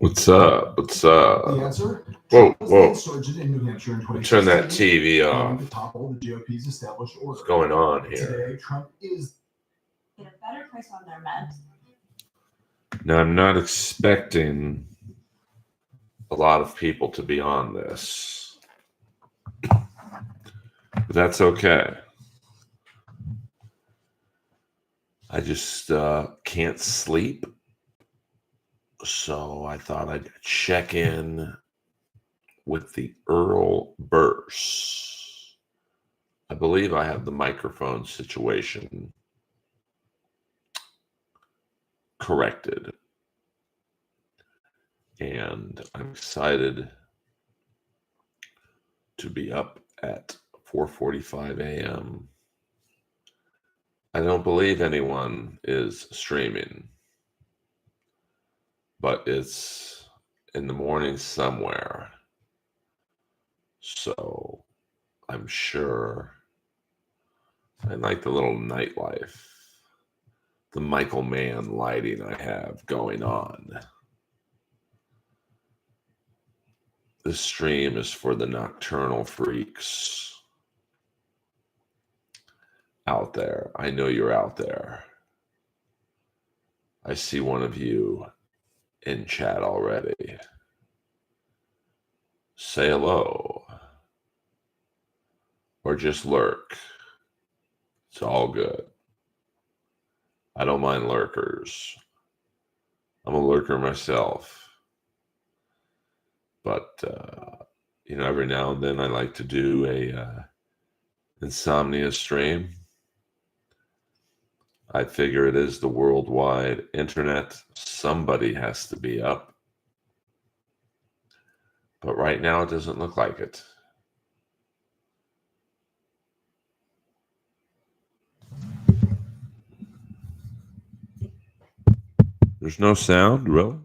What's up? What's up? The answer? Whoa, Trump was the whoa. insurgent in New Hampshire in Turn 2016, that TV aiming off. to topple the GOP's established order. What's going on here? Today, Trump is get a better price on their meds. Now, I'm not expecting a lot of people to be on this, but that's okay. I just can't sleep, so I thought I'd check in with the Earlverse. I believe I have the microphone situation corrected. And I'm excited to be up at 4:45 a.m. I don't believe anyone is streaming, but it's in the morning somewhere. So I'm sure I like the little nightlife, the Michael Mann lighting I have going on. This stream is for the nocturnal freaks out there. I know you're out there. I see one of you in chat already. Say hello. Or just lurk. It's all good. I don't mind lurkers. I'm a lurker myself. But, every now and then I like to do a Insomnia stream. I figure it is the worldwide internet. Somebody has to be up. But right now it doesn't look like it. There's no sound, really?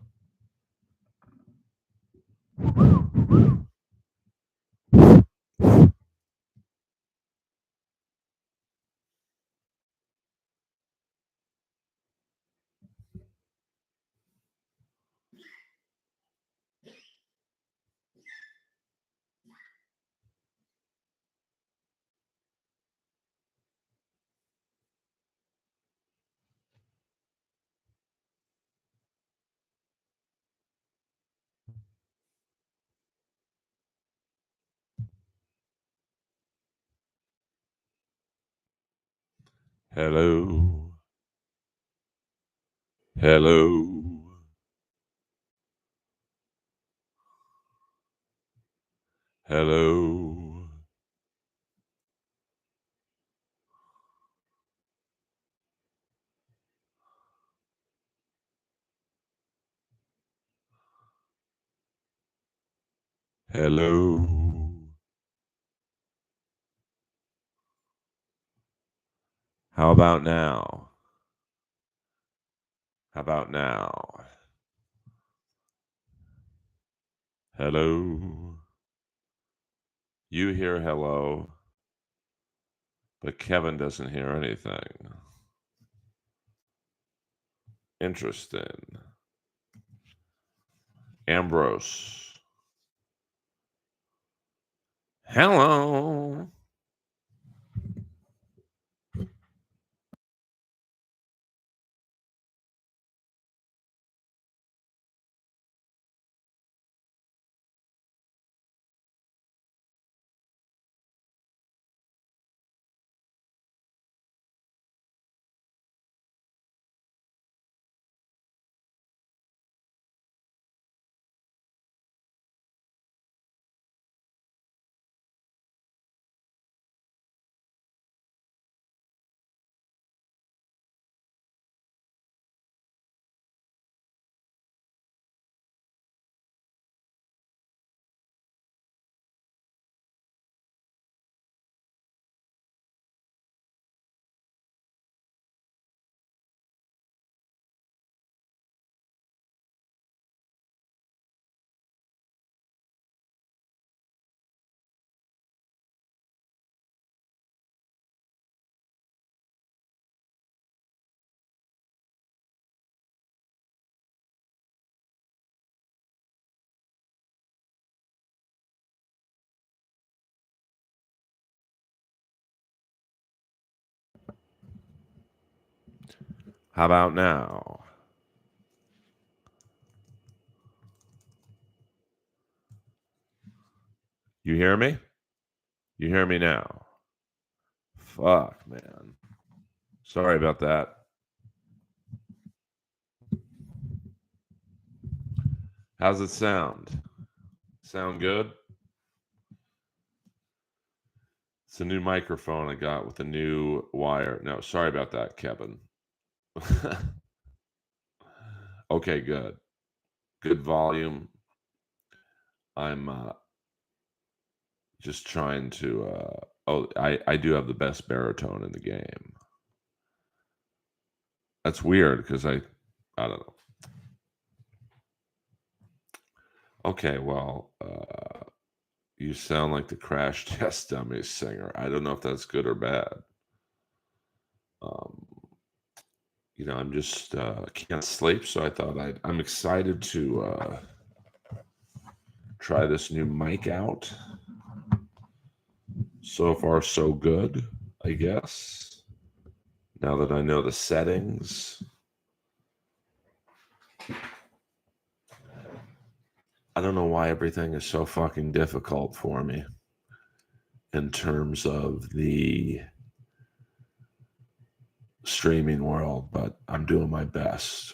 Hello. Hello. Hello. Hello. How about now? How about now? Hello. You hear hello, but Kevin doesn't hear anything. Interesting. Ambrose. Hello. How about now? You hear me? You hear me now? Fuck, man. Sorry about that. How's it sound? Sound good? It's a new microphone I got with a new wire. No, sorry about that, Kevin. Okay, good. Good volume. I'm just trying to I do have the best baritone in the game. That's weird because I don't know. Okay, well, you sound like the Crash Test Dummies singer. I don't know if that's good or bad. I'm just can't sleep, so I thought I'm excited to try this new mic out. So far, so good, I guess. Now that I know the settings. I don't know why everything is so fucking difficult for me in terms of the streaming world, but I'm doing my best.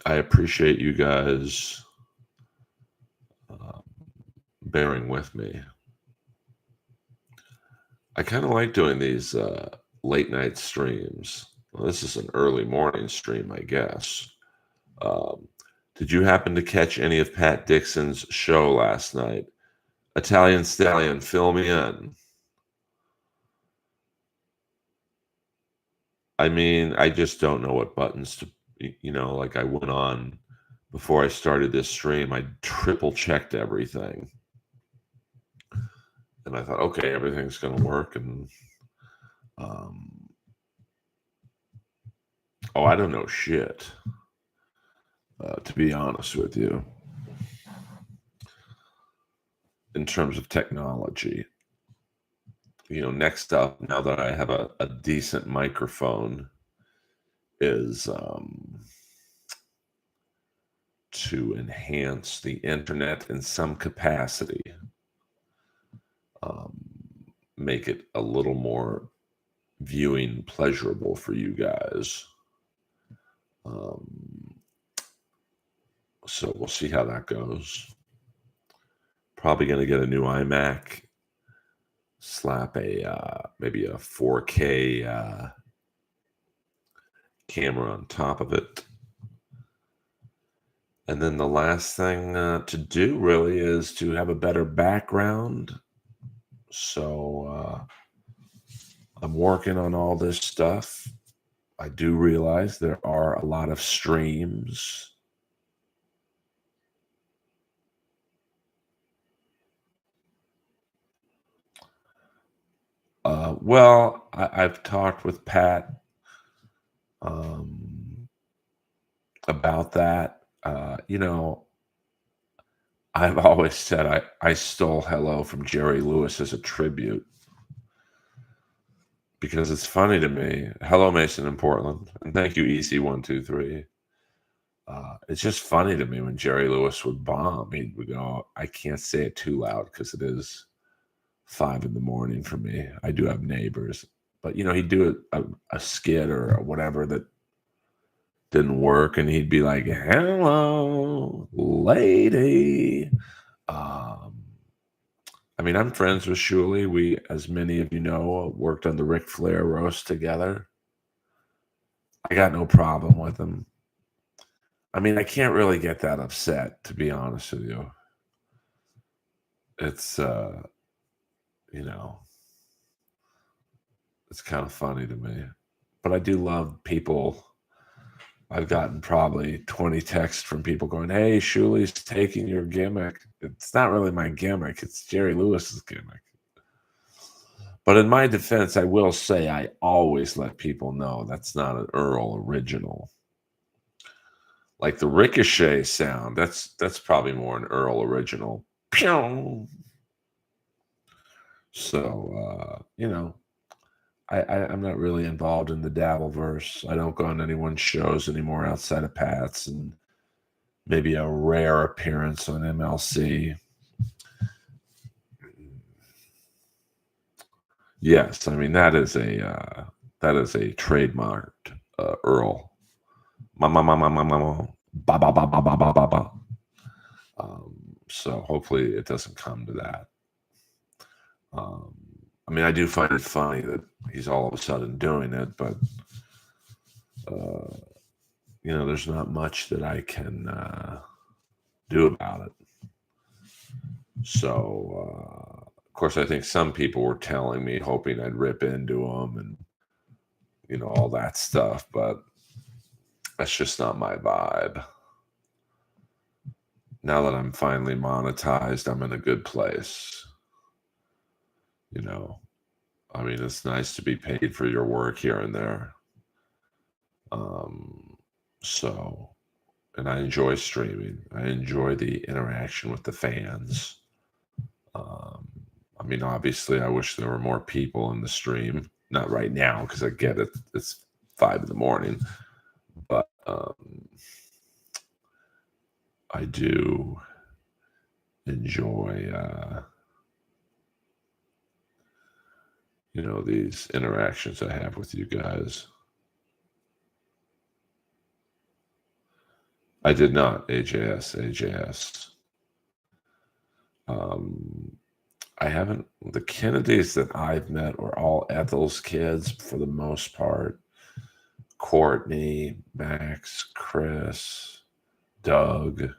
I appreciate you guys bearing with me. I kind of like doing these late night streams. Well, this is an early morning stream, I guess. Did you happen to catch any of Pat Dixon's show last night? Italian Stallion, fill me in. I mean, I just don't know what buttons to, like I went on before I started this stream. I triple checked everything. And I thought, okay, everything's going to work. And, I don't know shit, to be honest with you, in terms of technology. Next up, now that I have a decent microphone, is to enhance the internet in some capacity, make it a little more viewing pleasurable for you guys. So we'll see how that goes. Probably going to get a new iMac, slap maybe a 4K camera on top of it. And then the last thing to do really is to have a better background. So I'm working on all this stuff. I do realize there are a lot of streams. Well, I've talked with Pat about that. I've always said I stole Hello from Jerry Lewis as a tribute because it's funny to me. Hello, Mason in Portland. And thank you, EC123. It's just funny to me when Jerry Lewis would bomb. He would go, I can't say it too loud because it is 5 a.m. for me. I do have neighbors. But, he'd do a skit or whatever that didn't work, and he'd be like, hello, lady. I'm friends with Shuli. We, as many of you know, worked on the Ric Flair roast together. I got no problem with him. I can't really get that upset, to be honest with you. It's, it's kind of funny to me. But I do love people. I've gotten probably 20 texts from people going, hey, Shuli's taking your gimmick. It's not really my gimmick. It's Jerry Lewis's gimmick. But in my defense, I will say I always let people know that's not an Earl original. Like the ricochet sound, that's probably more an Earl original. Pew! So, I'm not really involved in the Dabbleverse. I don't go on anyone's shows anymore outside of Pat's and maybe a rare appearance on MLC. Yes, I mean that is a trademarked Earl. Mama, mama, mama, mama, ba ba ba ba ba ba ba ba. So hopefully it doesn't come to that. I mean, I do find it funny that he's all of a sudden doing it, but there's not much that I can do about it. So, of course, I think some people were telling me, hoping I'd rip into them and all that stuff, but that's just not my vibe. Now that I'm finally monetized, I'm in a good place. I mean, it's nice to be paid for your work here and there. So, and I enjoy streaming. I enjoy the interaction with the fans. I mean, obviously, I wish there were more people in the stream. Not right now, because I get it. It's 5 a.m. But I do enjoy, these interactions I have with you guys. I did not, AJS. I haven't, the Kennedys that I've met were all Ethel's kids for the most part. Courtney, Max, Chris, Doug,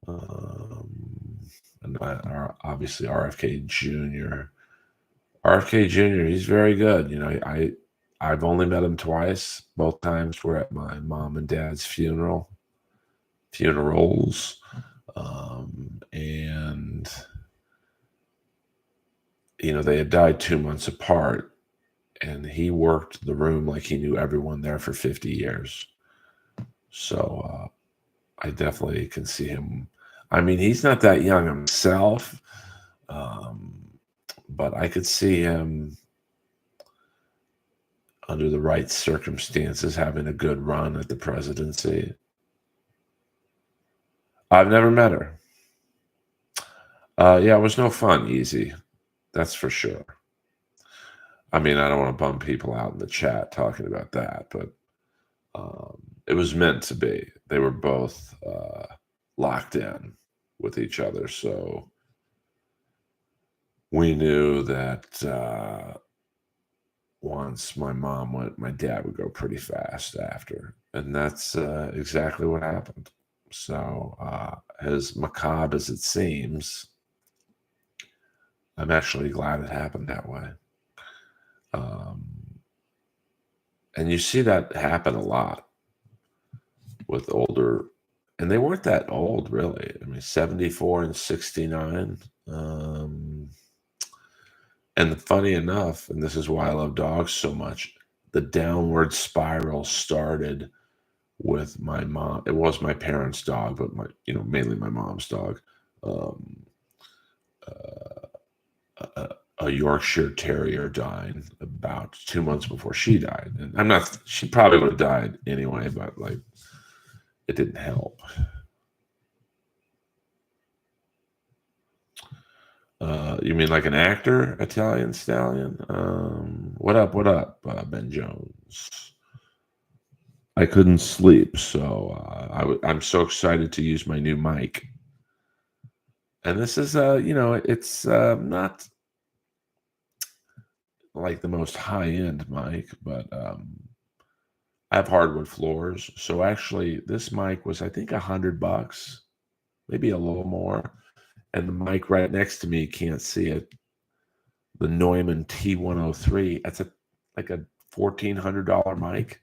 and obviously RFK Jr. RFK Jr., he's very good. I've only met him twice. Both times were at my mom and dad's funerals. And they had died 2 months apart, and he worked the room like he knew everyone there for 50 years. So I definitely can see him. I mean, he's not that young himself, but I could see him under the right circumstances having a good run at the presidency. I've never met her. Yeah, it was no fun, easy. That's for sure. I mean, I don't want to bum people out in the chat talking about that, but it was meant to be. They were both locked in with each other. So we knew that once my mom went, my dad would go pretty fast after. And that's exactly what happened. So as macabre as it seems, I'm actually glad it happened that way. And you see that happen a lot with older, and they weren't that old, really. I mean, 74 and 69. And funny enough, and this is why I love dogs so much, the downward spiral started with my mom. It was my parents' dog, but mainly my mom's dog. A Yorkshire Terrier died about 2 months before she died. And she probably would have died anyway, but it didn't help. You mean like an actor, Italian Stallion? What up, Ben Jones? I couldn't sleep, so I'm so excited to use my new mic. And this is, it's not like the most high-end mic, but I have hardwood floors. So actually, this mic was, I think, $100, maybe a little more. And the mic right next to me, can't see it. The Neumann T103. That's like a $1,400 mic.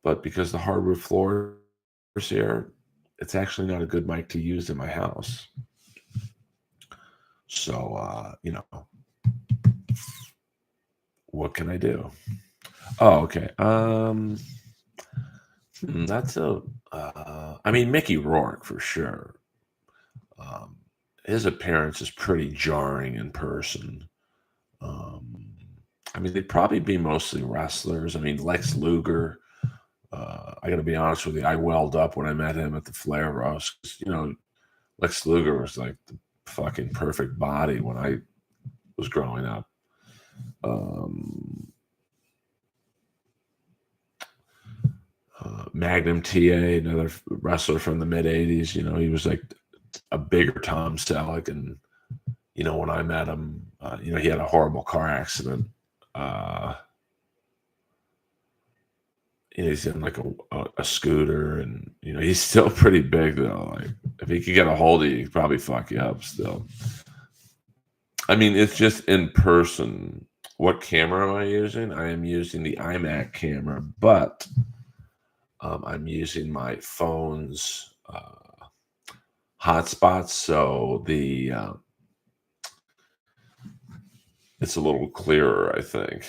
But because the hardwood floor is here, it's actually not a good mic to use in my house. So, what can I do? Oh, okay. That's I mean, Mickey Rourke for sure. His appearance is pretty jarring in person. I mean, they'd probably be mostly wrestlers. I mean, Lex Luger. I got to be honest with you. I welled up when I met him at the Flair roast. 'Cause, you know, Lex Luger was like the fucking perfect body when I was growing up. Magnum TA, another wrestler from the mid '80s. You know, he was like a bigger Tom Selleck, and you know, when I met him, you know, he had a horrible car accident. He's in like a scooter, and you know, he's still pretty big though. Like if he could get a hold of you, he'd probably fuck you up still. I mean, it's just in person. What camera am I using? I am using the iMac camera, but I'm using my phone's hotspots, so the it's a little clearer, I think.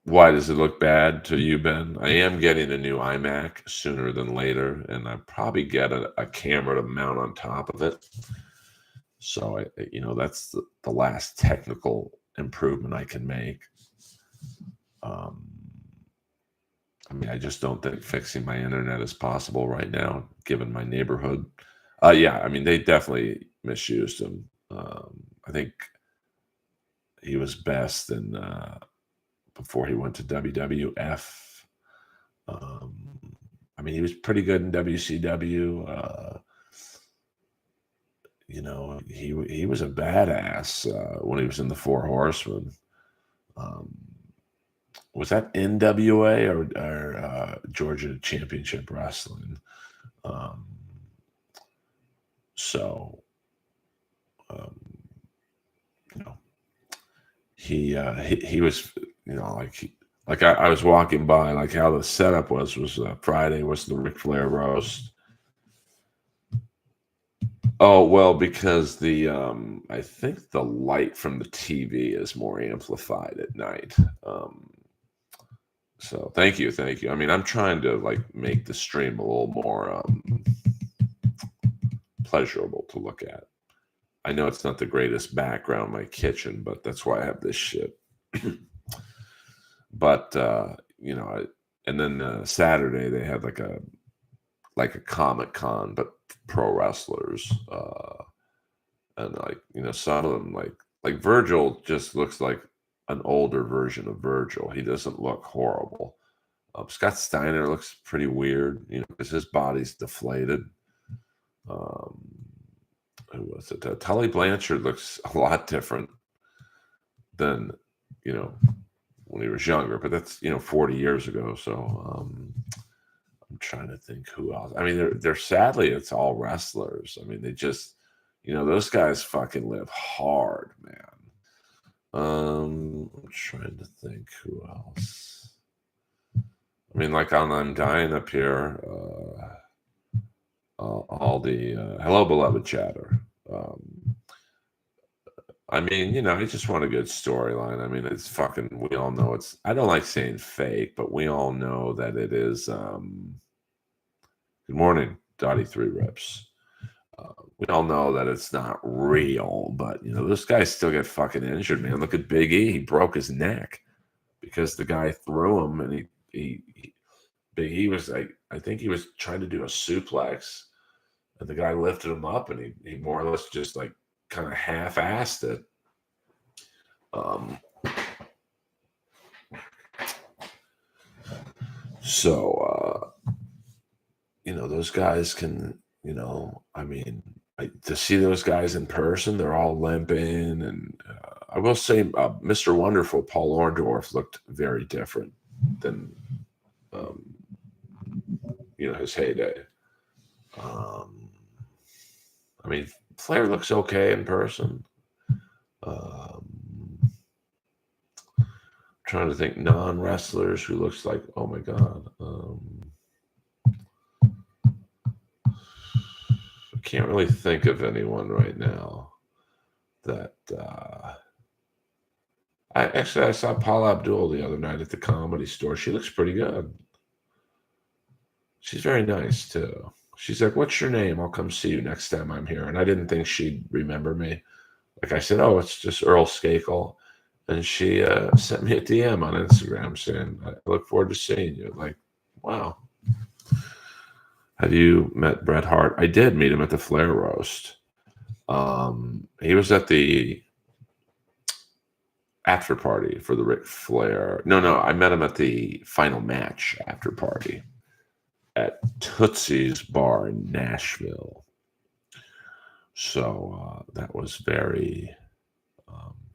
Why does it look bad to you, Ben? I am getting a new iMac sooner than later, and I probably get a camera to mount on top of it. So you know, that's the last technical improvement I can make. I mean, I just don't think fixing my internet is possible right now, given my neighborhood. Yeah, I mean, they definitely misused him. I think he was best in before he went to WWF. I mean, he was pretty good in WCW. You know, he was a badass when he was in the Four Horsemen. Was that NWA or Georgia Championship Wrestling? So, you know, he was, you know, like I was walking by, like how the setup was Friday was the Ric Flair roast. Oh well, because the I think the light from the TV is more amplified at night. So thank you. I mean, I'm trying to like make the stream a little more pleasurable to look at. I know it's not the greatest background, my kitchen, but that's why I have this shit. But you know, and then Saturday they had like a Comic Con, but pro wrestlers, and like, you know, some of them like Virgil just looks like an older version of Virgil. He doesn't look horrible. Scott Steiner looks pretty weird, you know, because his body's deflated. Who was it? Tully Blanchard looks a lot different than, you know, when he was younger, but that's, you know, 40 years ago. So I'm trying to think who else. I mean, they're sadly, it's all wrestlers. I mean, they just, you know, those guys fucking live hard, man. I'm trying to think who else. I mean, like on I'm Dying up here, all the hello, beloved chatter. I mean, you know, I just want a good storyline. I mean, it's fucking, we all know it's, I don't like saying fake, but we all know that it is. Good morning, Dottie Three Rips. We all know that it's not real, but you know, those guys still get fucking injured, man. Look at Big E; he broke his neck because the guy threw him, and Big E was like, I think he was trying to do a suplex, and the guy lifted him up, and he more or less just like kind of half-assed it. So you know, those guys can, you know, I mean, to see those guys in person, they're all limping. And I will say, Mr. Wonderful, Paul Orndorff, looked very different than, you know, his heyday. I mean, Flair looks okay in person. Trying to think non-wrestlers who looks like, oh my God. Can't really think of anyone right now that I saw Paula Abdul the other night at the Comedy Store. She looks pretty good. She's very nice too. She's like, "What's your name? I'll come see you next time I'm here." And I didn't think she'd remember me. Like I said, oh, it's just Earl Skakel. And she sent me a DM on Instagram saying, I look forward to seeing you. Like, wow. Have you met Bret Hart? I did meet him at the Flair Roast. He was at the after party for the Ric Flair. No, I met him at the final match after party at Tootsie's Bar in Nashville. So that was very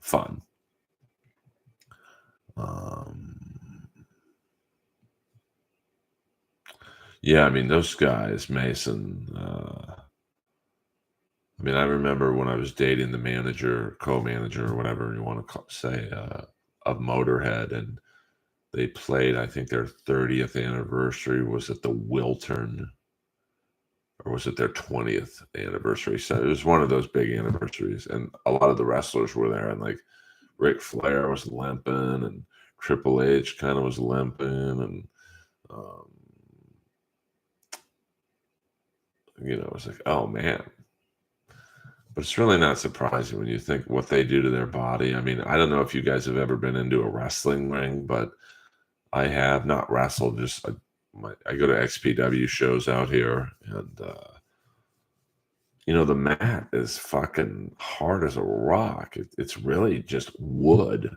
fun. Yeah, I mean, those guys, Mason. I mean, I remember when I was dating the manager, co-manager, or whatever you want to say, of Motorhead, and they played, I think their 30th anniversary was at the Wiltern, or was it their 20th anniversary? So it was one of those big anniversaries, and a lot of the wrestlers were there, and like Ric Flair was limping, and Triple H kind of was limping, and it was like, oh man. But it's really not surprising when you think what they do to their body. I mean, I don't know if you guys have ever been into a wrestling ring, but I have not wrestled. Just I go to XPW shows out here, and the mat is fucking hard as a rock. It's really just wood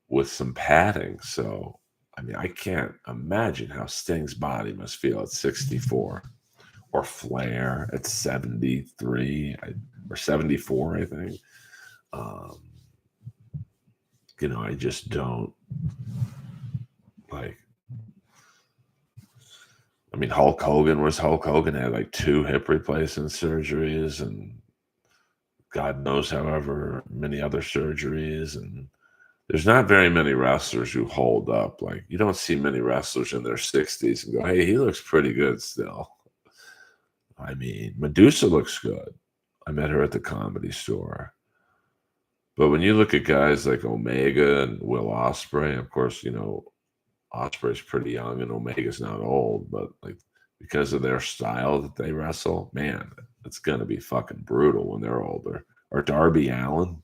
with some padding. So, I mean, I can't imagine how Sting's body must feel at 64. Or Flair at 73 or 74, I think. I just don't like. I mean, Hulk Hogan had like 2 hip replacement surgeries, and God knows however many other surgeries. And there's not very many wrestlers who hold up. Like, you don't see many wrestlers in their 60s and go, hey, he looks pretty good still. I mean, Medusa looks good. I met her at the Comedy Store. But when you look at guys like Omega and Will Ospreay, of course, Ospreay's pretty young and Omega's not old, but like because of their style that they wrestle, man, it's gonna be fucking brutal when they're older. Or Darby Allin.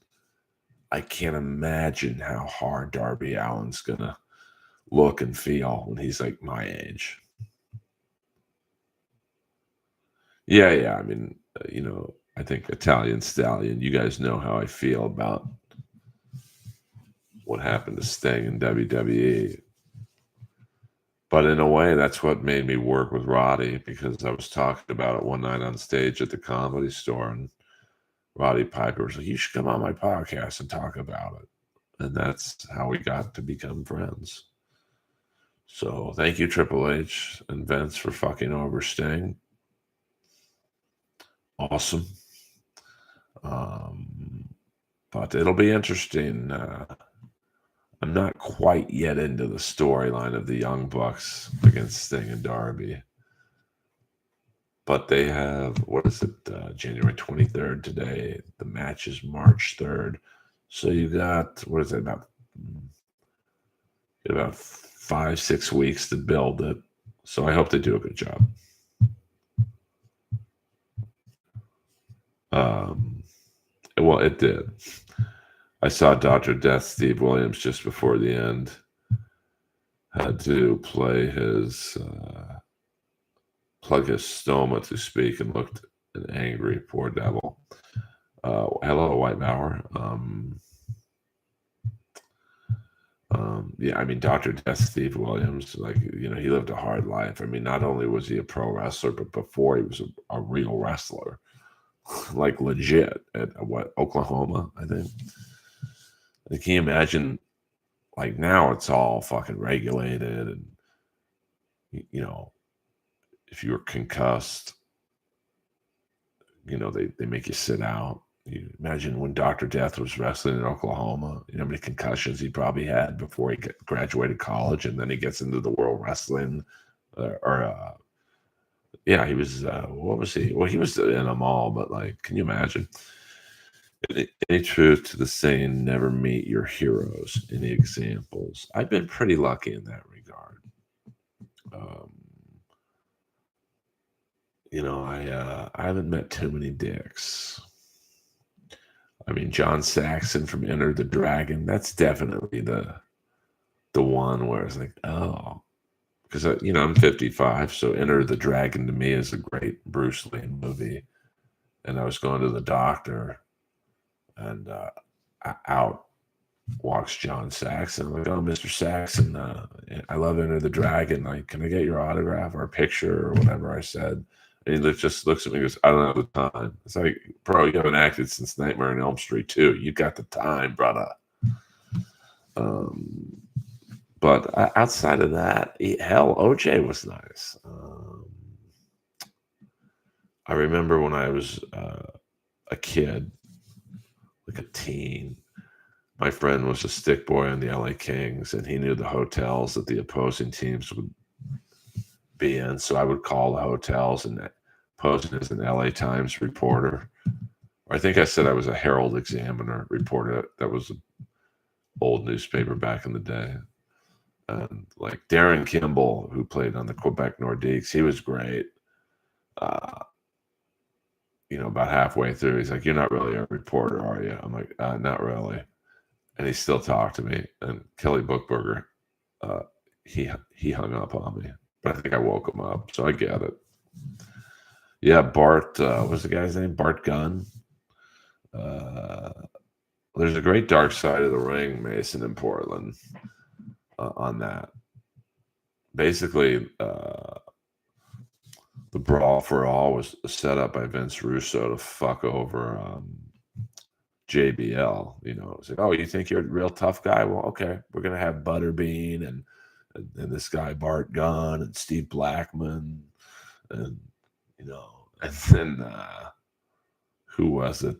I can't imagine how hard Darby Allin's gonna look and feel when he's like my age. Yeah. I mean, I think Italian Stallion, you guys know how I feel about what happened to Sting in WWE. But in a way, that's what made me work with Roddy, because I was talking about it one night on stage at the Comedy Store, and Roddy Piper was like, you should come on my podcast and talk about it. And that's how we got to become friends. So thank you, Triple H and Vince, for fucking over Sting. Awesome. But it'll be interesting. I'm not quite yet into the storyline of the Young Bucks against Sting and Darby. But they have, what is it, January 23rd today. The match is March 3rd. So you got, what is it, about 5-6 weeks to build it. So I hope they do a good job. Well, it did. I saw Dr. Death Steve Williams just before the end. Had to plug his stoma to speak, and looked an angry, poor devil. Hello, White Bauer. Yeah, I mean, Dr. Death Steve Williams, like, he lived a hard life. I mean, not only was he a pro wrestler, but before he was a real wrestler, like legit at Oklahoma, I think. Like, can you imagine, like, now it's all fucking regulated, and, if you were concussed, they make you sit out. You imagine when Dr. Death was wrestling in Oklahoma, how many concussions he probably had before he graduated college, and then he gets into the world wrestling. Yeah, he was, what was he? Well, he was in them all, but like, can you imagine? Any truth to the saying, never meet your heroes? Any examples? I've been pretty lucky in that regard. I haven't met too many dicks. I mean, John Saxon from Enter the Dragon. That's definitely the one where it's like, oh, because I'm 55, so Enter the Dragon to me is a great Bruce Lee movie. And I was going to the doctor, and out walks John Saxon. I'm like, oh, Mr. Saxon, I love Enter the Dragon. Like, can I get your autograph or a picture or whatever I said? And he just looks at me and goes, I don't have the time. It's like, bro, you haven't acted since Nightmare on Elm Street 2. You got the time, brother. But outside of that, hell, OJ was nice. I remember when I was a kid, like a teen, my friend was a stick boy on the LA Kings, and he knew the hotels that the opposing teams would be in. So I would call the hotels and post as an LA Times reporter. Or I think I said I was a Herald Examiner reporter. That was an old newspaper back in the day. And like Darren Kimball, who played on the Quebec Nordiques, he was great. About halfway through, he's like, "You're not really a reporter, are you?" I'm like, "Not really." And he still talked to me. And Kelly Bookberger, he hung up on me, but I think I woke him up, so I get it. Yeah, Bart, what's the guy's name? Bart Gunn. There's a great Dark Side of the Ring, Mason, in Portland on that. Basically, the Brawl for All was set up by Vince Russo to fuck over JBL. It's like, oh, you think you're a real tough guy? Well, okay, we're gonna have Butterbean and this guy Bart Gunn and Steve Blackman, and and then who was it?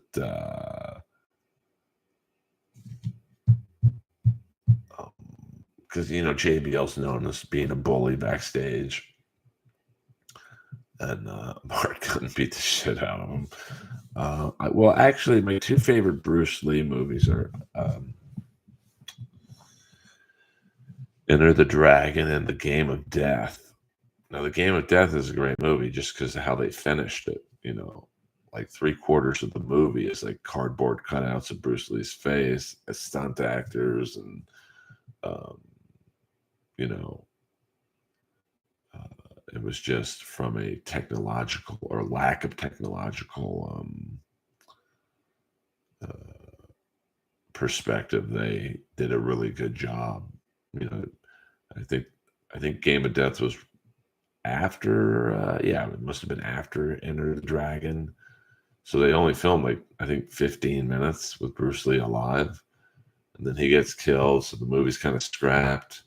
Because JBL's known as being a bully backstage, and Bart Gunn beat the shit out of him. Well, actually, my two favorite Bruce Lee movies are Enter the Dragon and The Game of Death. Now, The Game of Death is a great movie just because of how they finished it. Like 3/4 of the movie is like cardboard cutouts of Bruce Lee's face as stunt actors, and it was just from a technological or lack of technological perspective. They did a really good job. I think Game of Death was after. It must have been after Enter the Dragon. So they only filmed like I think 15 minutes with Bruce Lee alive, and then he gets killed. So the movie's kind of scrapped.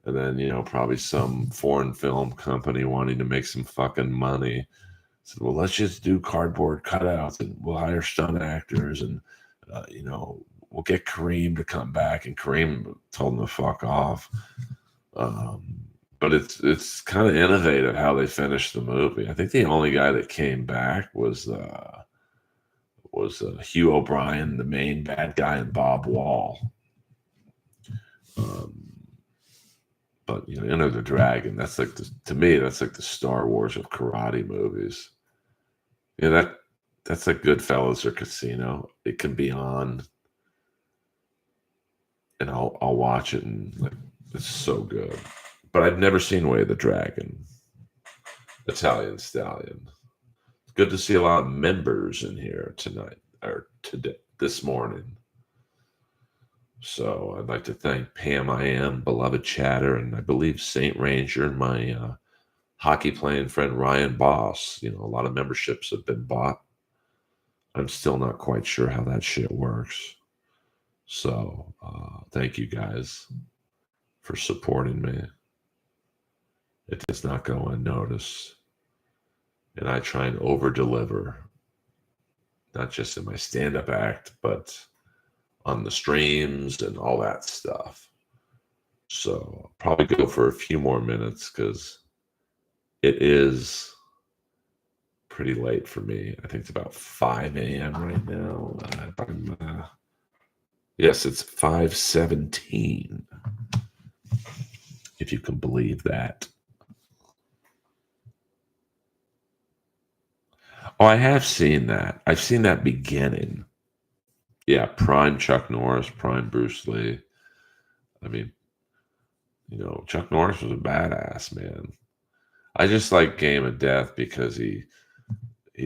And then, probably some foreign film company wanting to make some fucking money said, well, let's just do cardboard cutouts and we'll hire stunt actors and, we'll get Kareem to come back. And Kareem told him to fuck off. But it's kind of innovative how they finished the movie. I think the only guy that came back was Hugh O'Brien, the main bad guy, and Bob Wall. But Enter the Dragon, that's like to me, that's like the Star Wars of karate movies. That's like Goodfellas or Casino. It can be on, and I'll watch it, and like it's so good. But I've never seen Way of the Dragon. Italian Stallion. It's good to see a lot of members in here tonight or today, this morning. So I'd like to thank Pam I Am, beloved chatter, and I believe Saint Ranger and my hockey playing friend Ryan Boss. A lot of memberships have been bought. I'm still not quite sure how that shit works. So thank you guys for supporting me. It does not go unnoticed. And I try and over-deliver, not just in my stand-up act, but on the streams and all that stuff. So I'll probably go for a few more minutes because it is pretty late for me. I think it's about 5 a.m. right now. Yes, it's 5:17. If you can believe that. Oh, I have seen that. I've seen that beginning. Yeah, prime Chuck Norris, prime Bruce Lee. I mean, Chuck Norris was a badass, man. I just like Game of Death because he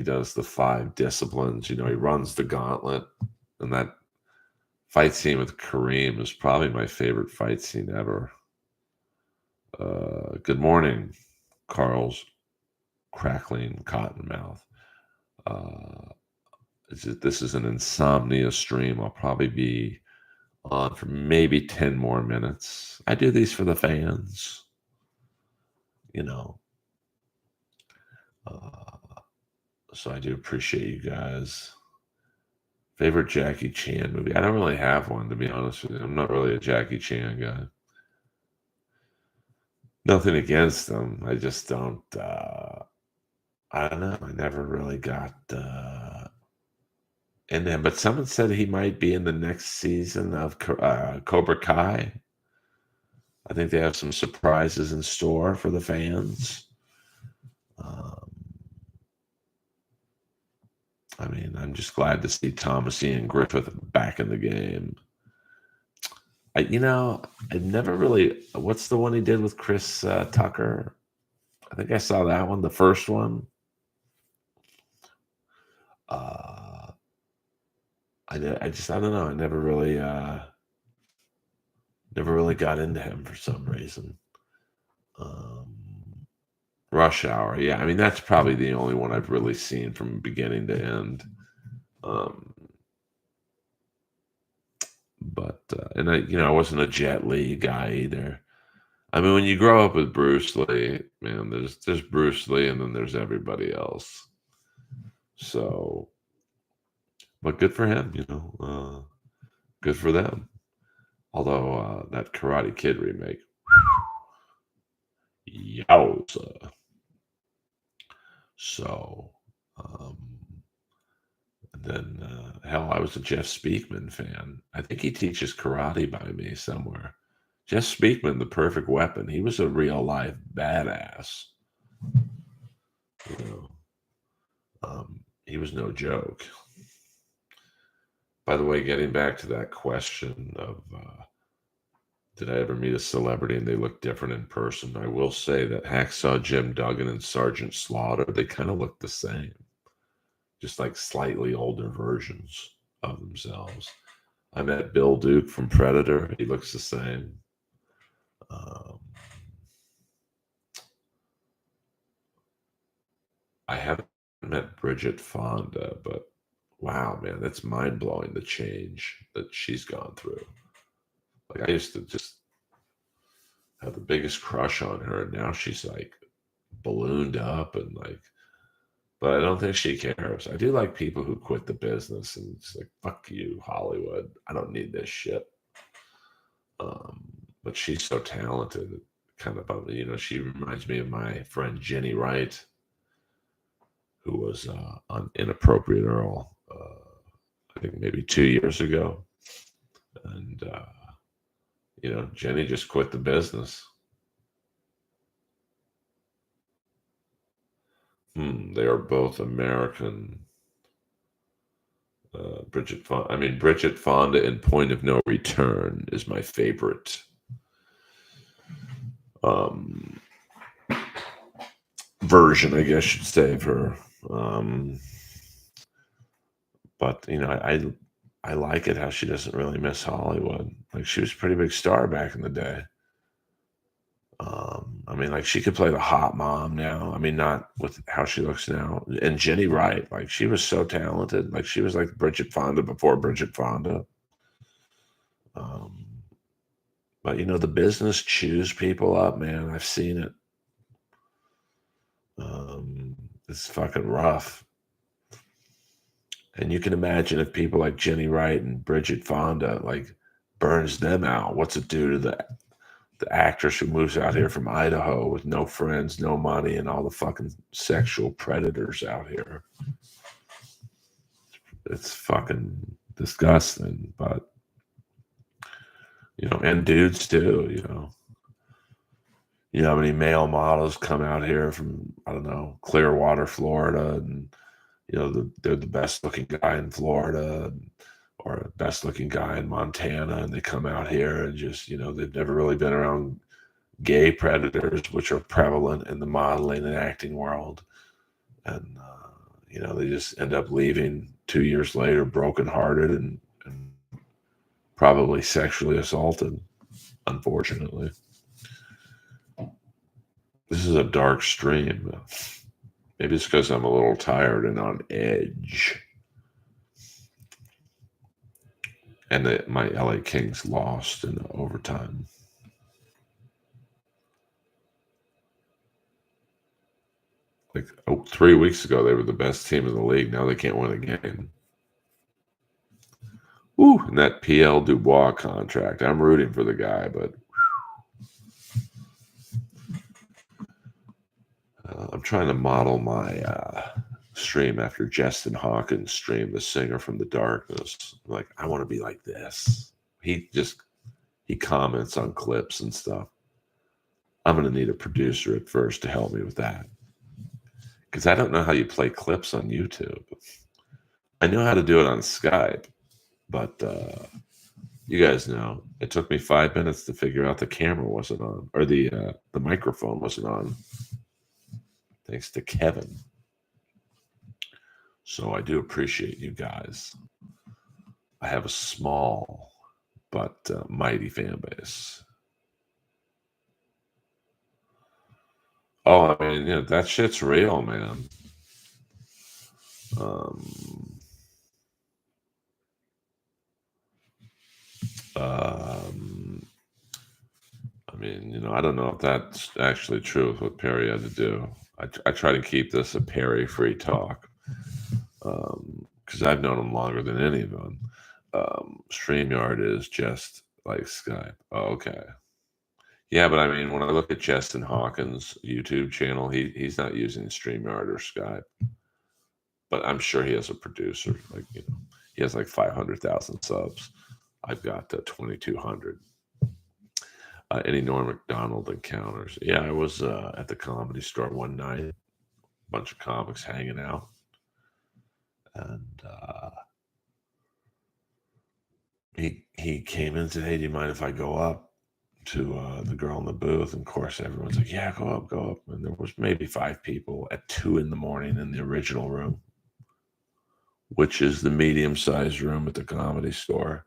does the 5 disciplines. He runs the gauntlet, and that fight scene with Kareem is probably my favorite fight scene ever. Good morning, Carl's crackling cottonmouth. This is an insomnia stream. I'll probably be on for maybe 10 more minutes. I do these for the fans, so I do appreciate you guys. Favorite Jackie Chan movie? I don't really have one, to be honest with you. I'm not really a Jackie Chan guy. Nothing against them. I just don't, I don't know. I never really got in him. But someone said he might be in the next season of Cobra Kai. I think they have some surprises in store for the fans. I mean, I'm just glad to see Thomas Ian Griffith back in the game. I've never really. What's the one he did with Chris Tucker? I think I saw that one, the first one. I don't know. I never really got into him for some reason. Rush Hour, yeah. I mean, that's probably the only one I've really seen from beginning to end. But I wasn't a Jet Li guy either. I mean, when you grow up with Bruce Lee, man, there's Bruce Lee, and then there's everybody else. So, but good for him, good for them. Although that Karate Kid remake, yowza. So, and then hell, I was a Jeff Speakman fan. I think he teaches karate by me somewhere. Jeff Speakman, the perfect weapon. He was a real life badass. He was no joke. By the way, getting back to that question of did I ever meet a celebrity and they look different in person? I will say that Hacksaw Jim Duggan and Sergeant Slaughter, they kind of look the same. Just like slightly older versions of themselves. I met Bill Duke from Predator. He looks the same. I haven't met Bridget Fonda, but wow, man, that's mind-blowing, the change that she's gone through. Like, I used to just have the biggest crush on her, and now she's like ballooned up and like, but I don't think she cares. I do like people who quit the business and it's like, fuck you, Hollywood. I don't need this shit. But she's so talented. Kind of, she reminds me of my friend Jenny Wright, who was on Inappropriate Earl, I think maybe 2 years ago. And, Jenny just quit the business. They are both American. Bridget Fonda in Point of No Return is my favorite version, I guess you'd say, of her. But I like it how she doesn't really miss Hollywood. Like, she was a pretty big star back in the day. I mean, like, she could play the hot mom now. I mean, not with how she looks now. And Jenny Wright, like, she was so talented. Like, she was like Bridget Fonda before Bridget Fonda. But the business chews people up, man. I've seen it. It's fucking rough. And you can imagine if people like Jenny Wright and Bridget Fonda like burns them out, what's it do to the actress who moves out here from Idaho with no friends, no money, and all the fucking sexual predators out here? It's fucking disgusting, but and dudes too, You know how many male models come out here from, I don't know, Clearwater, Florida, and they're the best looking guy in Florida, or best looking guy in Montana, and they come out here and just, they've never really been around gay predators, which are prevalent in the modeling and acting world. And, they just end up leaving 2 years later, brokenhearted and probably sexually assaulted, unfortunately. This is a dark stream. Maybe it's because I'm a little tired and on edge. And my LA Kings lost in overtime. Like 3 weeks ago, they were the best team in the league. Now they can't win a game. Ooh, and that PL Dubois contract. I'm rooting for the guy, but I'm trying to model my stream after Justin Hawkins' stream, the singer from the darkness. Like, I want to be like this. He comments on clips and stuff. I'm going to need a producer at first to help me with that, because I don't know how you play clips on YouTube. I know how to do it on Skype, but you guys know it took me 5 minutes to figure out the camera wasn't on, or the microphone wasn't on, thanks to Kevin. So I do appreciate you guys. I have a small but mighty fan base. Oh, I mean, that shit's real, man. I mean, I don't know if that's actually true with what Perry had to do. I try to keep this a Perry-free talk, because I've known him longer than any of them. StreamYard is just like Skype. Oh, okay. Yeah, but I mean, when I look at Justin Hawkins' YouTube channel, he's not using StreamYard or Skype. But I'm sure he has a producer. Like, he has like 500,000 subs. I've got 2,200. Any Norm Macdonald encounters? Yeah, I was at the Comedy Store one night. A bunch of comics hanging out. And he came in and said, "Hey, do you mind if I go up to the girl in the booth?" And of course, everyone's like, "Yeah, go up." And there was maybe 5 people at 2 a.m. in the original room, which is the medium-sized room at the Comedy Store.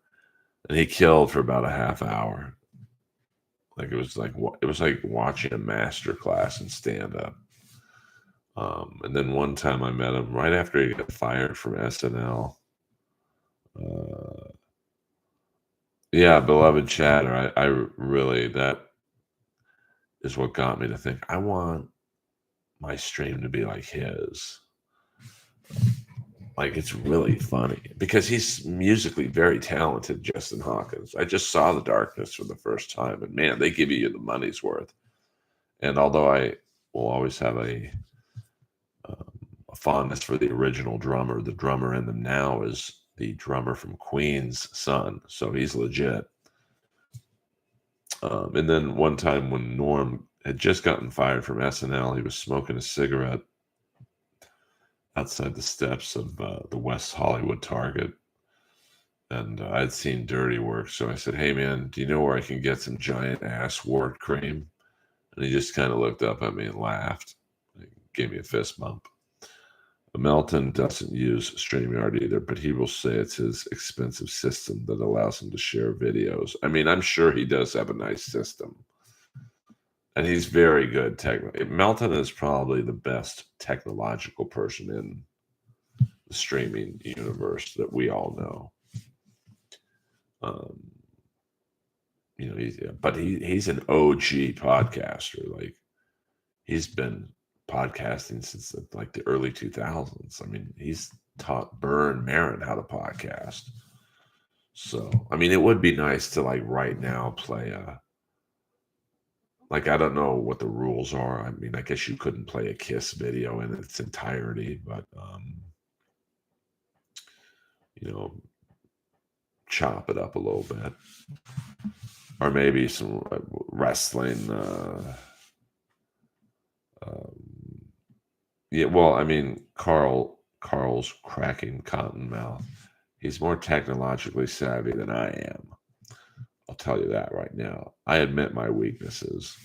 And he killed for about a half hour. Like, it was like watching a master class in stand-up. And then one time I met him right after he got fired from SNL. Yeah, beloved chatter. I really, that is what got me to think, I want my stream to be like his. Like, it's really funny because he's musically very talented, Justin Hawkins. I just saw The Darkness for the first time, and man, they give you the money's worth. And although I will always have a fondness for the original drummer, the drummer in them now is the drummer from Queen's son, so he's legit. And then one time when Norm had just gotten fired from SNL, he was smoking a cigarette outside the steps of the West Hollywood Target. And I'd seen Dirty Work, so I said, "Hey, man, do you know where I can get some giant ass wart cream?" And he just kind of looked up at me and laughed. He gave me a fist bump. Melton doesn't use StreamYard either, but he will say it's his expensive system that allows him to share videos. I mean, I'm sure he does have a nice system. And he's very good technically. Melton is probably the best technological person in the streaming universe that we all know. He's an OG podcaster. Like, he's been podcasting since like the early 2000s. I mean, he's taught Burn Marin how to podcast. So, I mean, it would be nice to, like, right now play like, I don't know what the rules are. I mean, I guess you couldn't play a Kiss video in its entirety, but chop it up a little bit, or maybe some wrestling. Yeah, well, I mean, Carl's cracking cotton mouth. He's more technologically savvy than I am. I'll tell you that right now. I admit my weaknesses.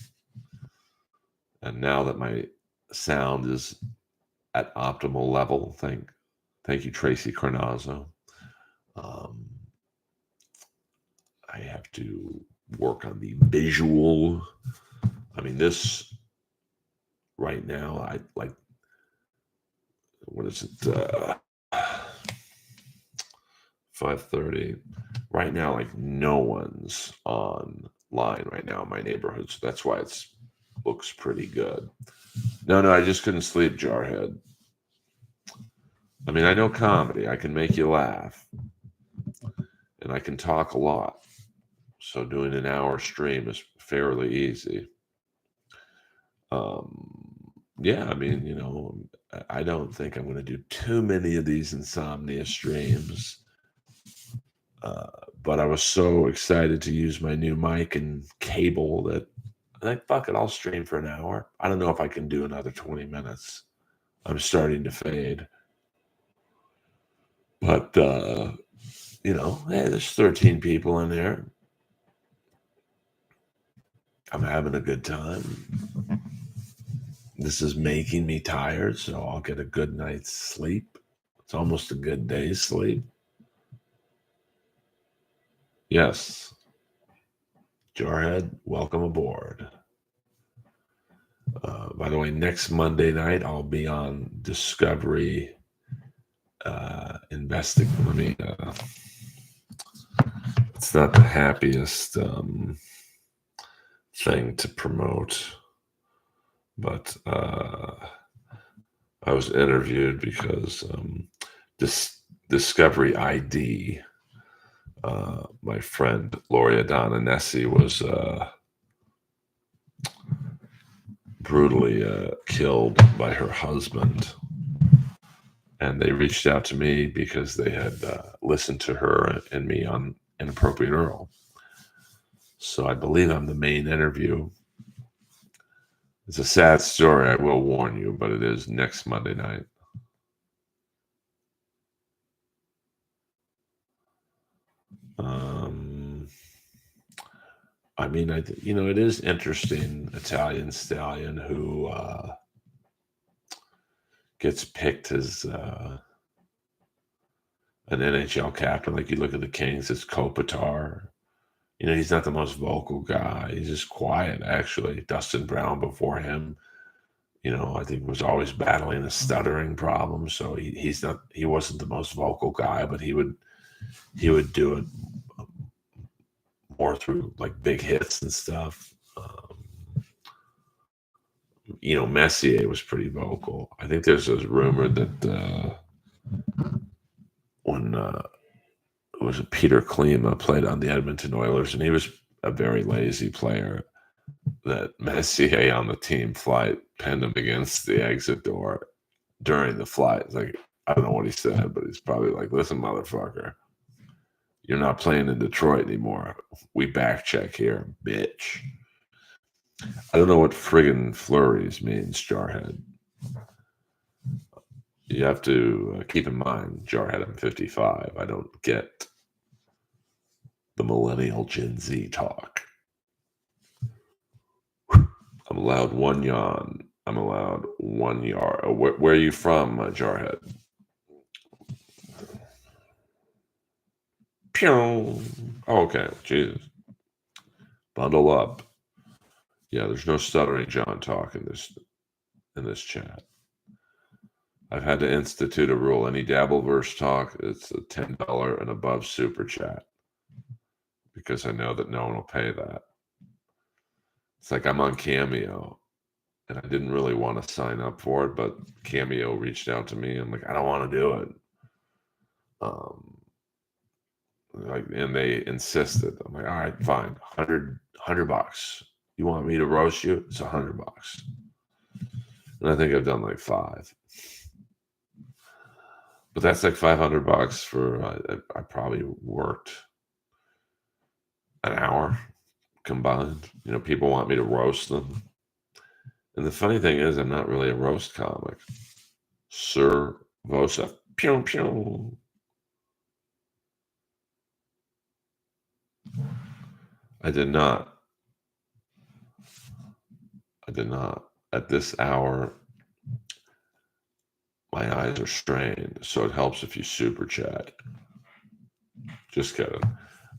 And now that my sound is at optimal level, thank you, Tracy Carnazzo. I have to work on the visual. I mean, this right now, I like, what is it? 5:30. Right now, like no one's online right now in my neighborhood, so that's why it looks pretty good. No, I just couldn't sleep, Jarhead. I mean, I know comedy. I can make you laugh, and I can talk a lot. So doing an hour stream is fairly easy. Yeah, I mean, I don't think I'm going to do too many of these Insomnia streams. But I was so excited to use my new mic and cable that I think, fuck it, I'll stream for an hour. I don't know if I can do another 20 minutes. I'm starting to fade. But, hey, there's 13 people in there. I'm having a good time. This is making me tired, so I'll get a good night's sleep. It's almost a good day's sleep. Yes. Jarhead, welcome aboard. By the way, next Monday night, I'll be on Discovery Investing. It's not the happiest thing to promote, but I was interviewed because Discovery ID, my friend Gloria Donanesi was brutally killed by her husband. And they reached out to me because they had listened to her and me on Inappropriate Earl. So I believe I'm the main interview. It's a sad story, I will warn you, but it is next Monday night. I mean, it is interesting, Italian Stallion, who gets picked as an NHL captain. Like you look at the Kings, it's Kopitar. He's not the most vocal guy. He's just quiet, actually. Dustin Brown before him, I think was always battling a stuttering problem. So he wasn't the most vocal guy, but he would do it more through like big hits and stuff. Messier was pretty vocal. I think there's this rumor that when it was Peter Klima played on the Edmonton Oilers, and he was a very lazy player, that Messier on the team flight pinned him against the exit door during the flight. It's like, I don't know what he said, but he's probably like, listen, motherfucker, you're not playing in Detroit anymore. We back check here, bitch. I don't know what friggin' flurries means, Jarhead. You have to keep in mind, Jarhead, I'm 55. I don't get the millennial Gen Z talk. I'm allowed one yawn. I'm allowed 1 yard. Where are you from, Jarhead? Pew. Oh, okay. Jesus. Bundle up. Yeah, there's no stuttering John talk in this chat. I've had to institute a rule. Any Dabbleverse talk, it's a $10 and above super chat, because I know that no one will pay that. It's like I'm on Cameo, and I didn't really want to sign up for it, but Cameo reached out to me. I'm like, I don't want to do it. And they insisted. I'm like, all right, fine, $100. You want me to roast you? It's $100. And I think I've done like 5. But that's like $500 for I probably worked an hour combined. People want me to roast them. And the funny thing is, I'm not really a roast comic. Sir Vosa, pew pew. I did not. I did not. At this hour, my eyes are strained, so it helps if you super chat. Just kidding.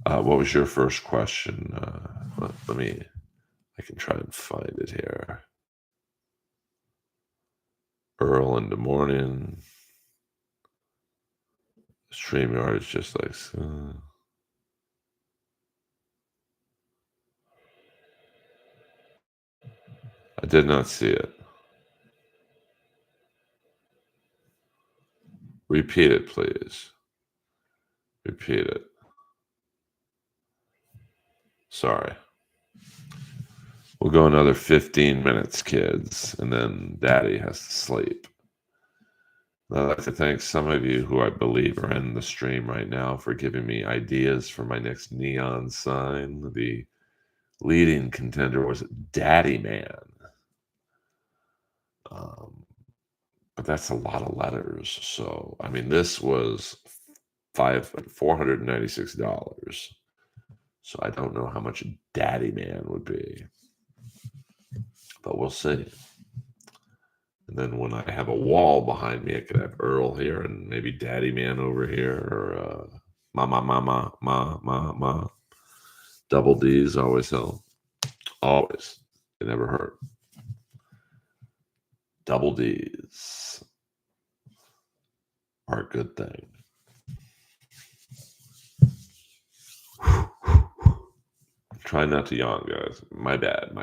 What was your first question? Let me, I can try and find it here. Earl in the morning. StreamYard is just like... I did not see it. Repeat it, please. Repeat it. Sorry. We'll go another 15 minutes, kids, and then Daddy has to sleep. I'd like to thank some of you who I believe are in the stream right now for giving me ideas for my next neon sign. The leading contender was Daddy Man. But that's a lot of letters. So, I mean, this was $496. So I don't know how much Daddy Man would be. But we'll see. And then when I have a wall behind me, I could have Earl here and maybe Daddy Man over here, or Ma. Double D's always help. Always. It never hurt. Double D's are a good thing. Try not to yawn, guys. My bad.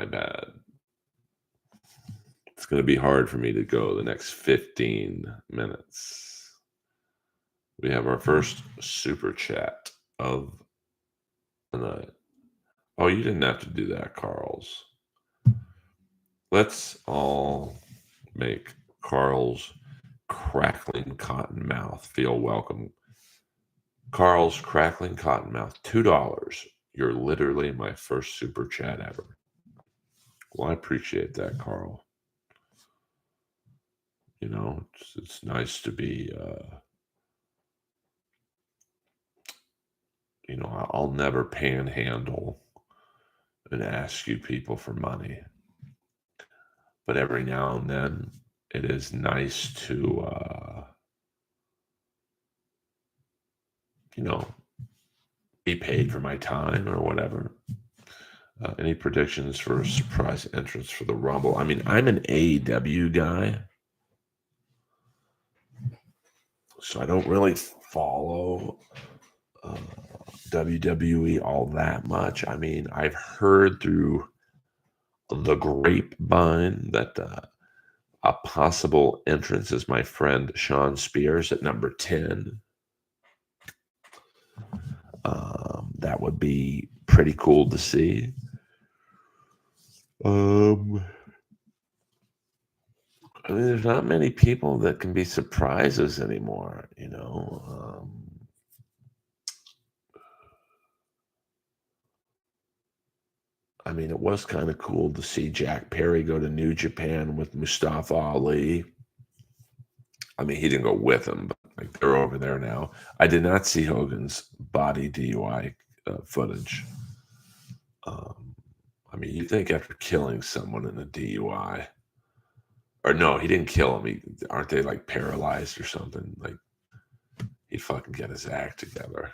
It's going to be hard for me to go the next 15 minutes. We have our first super chat of the night. Oh, you didn't have to do that, Carl's. Let's all make Carl's crackling cotton mouth feel welcome. Carl's crackling cotton mouth, $2. You're literally my first super chat ever. Well, I appreciate that, Carl. You know, it's nice to be, you know, I'll never panhandle and ask you people for money. But every now and then, it is nice to, you know, be paid for my time or whatever. Any predictions for a surprise entrance for the Rumble? I mean, I'm an AEW guy, so I don't really follow WWE all that much. I mean, I've heard through the grapevine that a possible entrance is my friend Sean Spears at number 10. That would be pretty cool to see. I mean, there's not many people that can be surprises anymore, you know. I mean, it was kind of cool to see Jack Perry go to New Japan with Mustafa Ali. I mean, he didn't go with him, but like they're over there now. I did not see Hogan's body DUI footage. I mean, you think after killing someone in a DUI, or no, he didn't kill him. Aren't they like paralyzed or something? Like he'd fucking get his act together.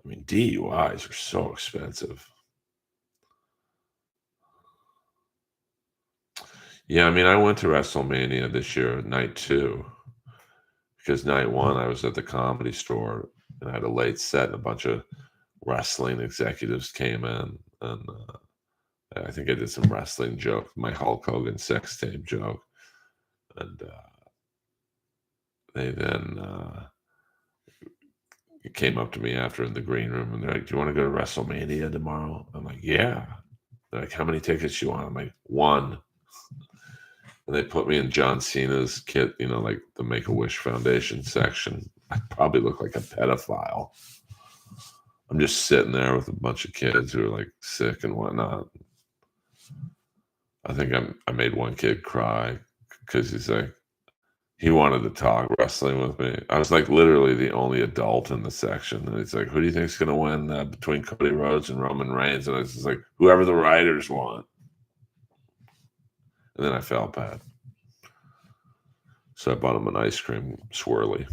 I mean, DUIs are so expensive. Yeah, I mean, I went to WrestleMania this year, night 2, because night 1 I was at the Comedy Store and I had a late set, and a bunch of wrestling executives came in, and I think I did some wrestling joke, my Hulk Hogan sex tape joke, and they then came up to me after in the green room, and they're like, "Do you want to go to WrestleMania tomorrow?" I'm like, "Yeah." They're like, "How many tickets you want?" I'm like, "1." And they put me in John Cena's kit, you know, like the Make-A-Wish Foundation section. I probably look like a pedophile. I'm just sitting there with a bunch of kids who are like sick and whatnot. I think I made one kid cry because he's like, He wanted to talk wrestling with me. I was like literally the only adult in the section. And he's like, who do you think's going to win between Cody Rhodes and Roman Reigns? And I was just like, whoever the writers want. And then I felt bad. So I bought him an ice cream swirly.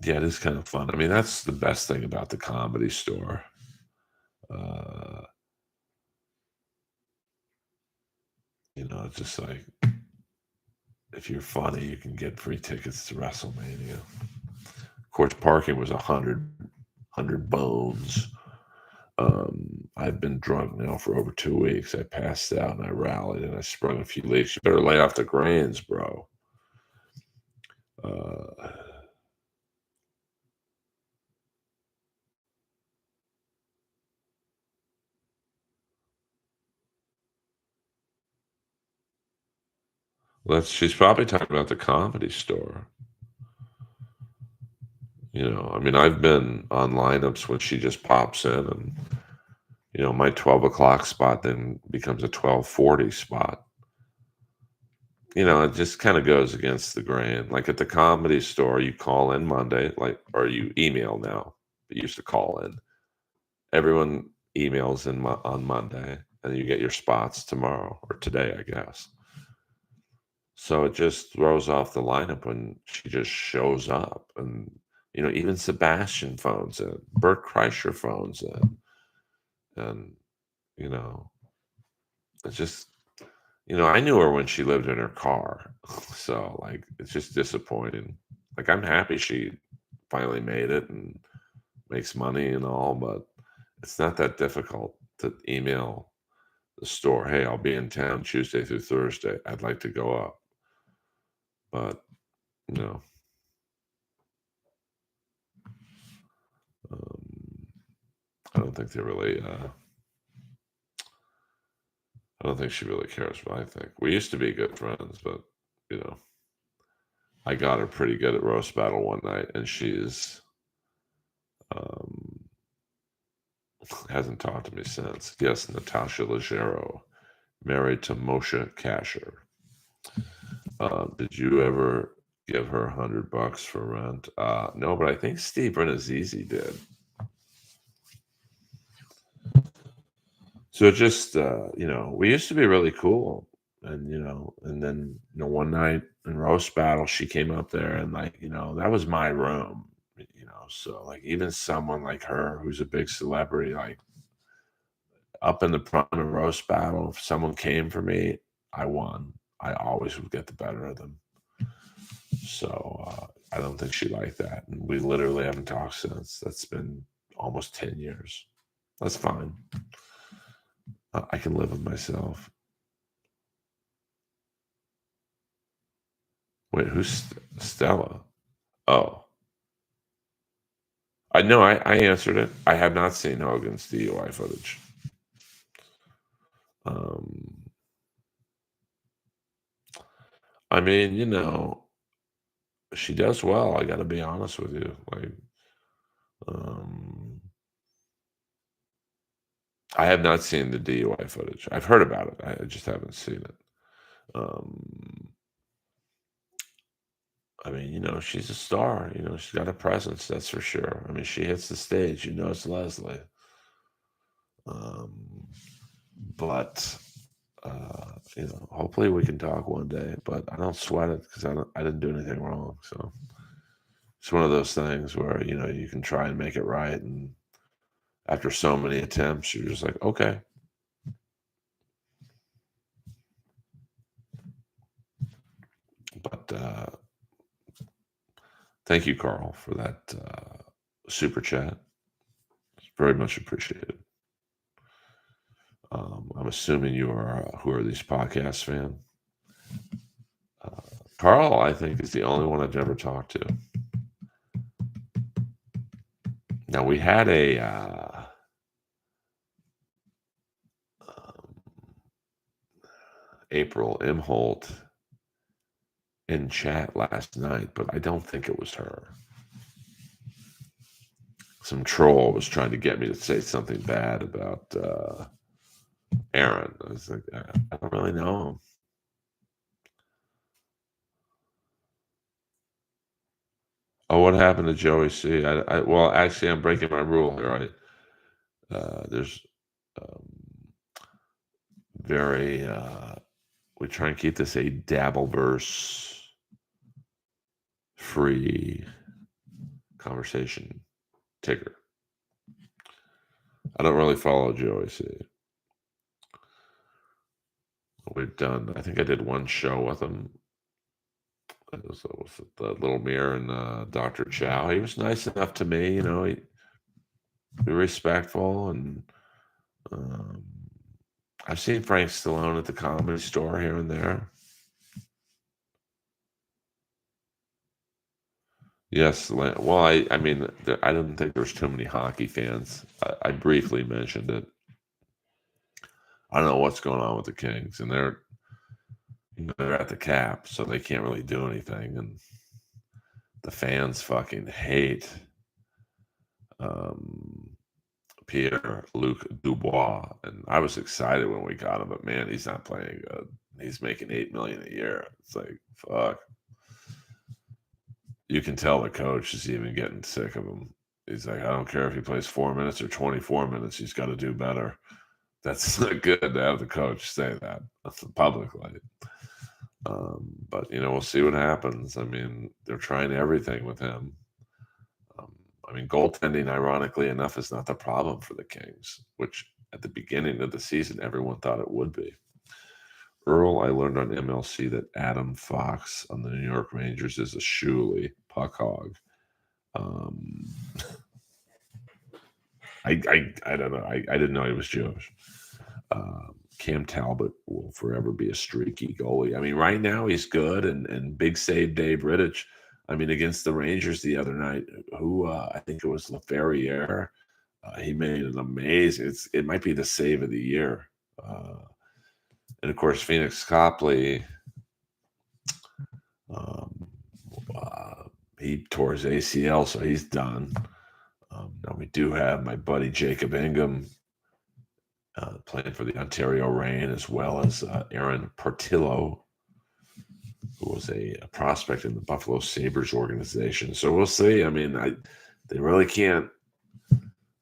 Yeah, it is kind of fun. I mean, that's the best thing about the Comedy Store. It's just like, if you're funny, you can get free tickets to WrestleMania. Of course, parking was 100 bones. I've been drunk now for over 2 weeks. I passed out and I rallied and I sprung a few leaks. You better lay off the grains, bro. She's probably talking about the Comedy Store. I mean, I've been on lineups when she just pops in and, my 12 o'clock spot then becomes a 12:40 spot. It just kind of goes against the grain. Like at the Comedy Store, you call in Monday, or you email now. You used to call in. Everyone emails on Monday, and you get your spots tomorrow or today, I guess. So it just throws off the lineup when she just shows up. And, even Sebastian phones in, Bert Kreischer phones in. And, it's just, I knew her when she lived in her car. So, like, it's just disappointing. Like, I'm happy she finally made it and makes money and all, but it's not that difficult to email the store, hey, I'll be in town Tuesday through Thursday. I'd like to go up. But, no. I don't think they really, I don't think she really cares what I think. We used to be good friends, but, I got her pretty good at roast battle one night, and she's hasn't talked to me since. Yes, Natasha Leggero, married to Moshe Kasher. Did you ever give her $100 for rent? No, but I think Steve Renazizi did. So just, we used to be really cool. And, and then, one night in roast battle, she came up there and that was my room, so like even someone like her, who's a big celebrity, like up in the front of roast battle, if someone came for me, I won. I always would get the better of them. So I don't think she liked that. And we literally haven't talked since. That's been almost 10 years. That's fine. I can live with myself. Wait, who's Stella? Oh. I know I answered it. I have not seen Hogan's DUI footage. I mean, she does well. I got to be honest with you. Like, I have not seen the DUI footage. I've heard about it. I just haven't seen it. I mean, she's a star. She's got a presence, that's for sure. I mean, she hits the stage. It's Leslie. But hopefully we can talk one day. But I don't sweat it because I didn't do anything wrong. So it's one of those things where you can try and make it right, and after so many attempts, you're just like, okay. But thank you, Carl, for that super chat. It's very much appreciated. I'm assuming you are a Who Are These Podcasts fan. Carl, I think, is the only one I've ever talked to. Now, we had a April Imholt in chat last night, but I don't think it was her. Some troll was trying to get me to say something bad about Aaron. I was like, I don't really know him. Oh, what happened to Joey C? Well, actually, I'm breaking my rule here. There's very we try and keep this a Dabbleverse free conversation ticker. I don't really follow Joey C. We've done, I think I did one show with him. It was the Little Mirror and Dr. Chow. He was nice enough to me, you know, he be respectful. And I've seen Frank Stallone at the Comedy Store here and there. Yes, well, I mean, I didn't think there was too many hockey fans. I briefly mentioned it. I don't know what's going on with the Kings, and they're at the cap, so they can't really do anything. And the fans fucking hate Pierre-Luc Dubois, and I was excited when we got him, but man, he's not playing good. He's making $8 million a year. It's like, fuck. You can tell the coach is even getting sick of him. He's like, I don't care if he plays 4 minutes or 24 minutes. He's got to do better. That's not good to have the coach say that publicly. But, you know, we'll see what happens. I mean, they're trying everything with him. I mean, goaltending, ironically enough, is not the problem for the Kings, which at the beginning of the season, everyone thought it would be. Earl, I learned on MLC that Adam Fox on the New York Rangers is a Shuley puck hog. I don't know. I didn't know he was Jewish. Cam Talbot will forever be a streaky goalie. I mean, right now he's good, and big save Dave Rittich. I mean, against the Rangers the other night, who I think it was LaFerriere. He made an amazing. It might be the save of the year. And of course, Phoenix Copley, he tore his ACL, so he's done. Now we do have my buddy Jacob Ingham playing for the Ontario Reign, as well as Aaron Portillo, who was a prospect in the Buffalo Sabres organization. So we'll see. I mean, they really can't.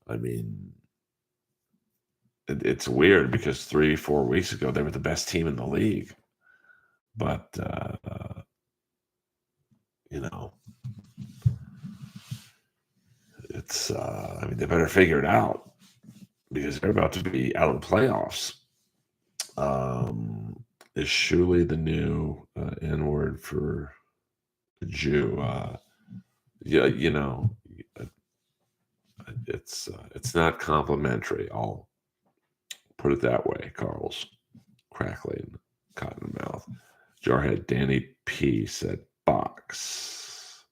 I mean, it's weird because 3-4 weeks ago they were the best team in the league, but you know, it's. I mean, they better figure it out because they're about to be out of the playoffs. Is Shuley the new N-word for a Jew? Yeah, you know, it's not complimentary. I'll put it that way. Carl's crackling cotton mouth. Jarhead Danny P said box.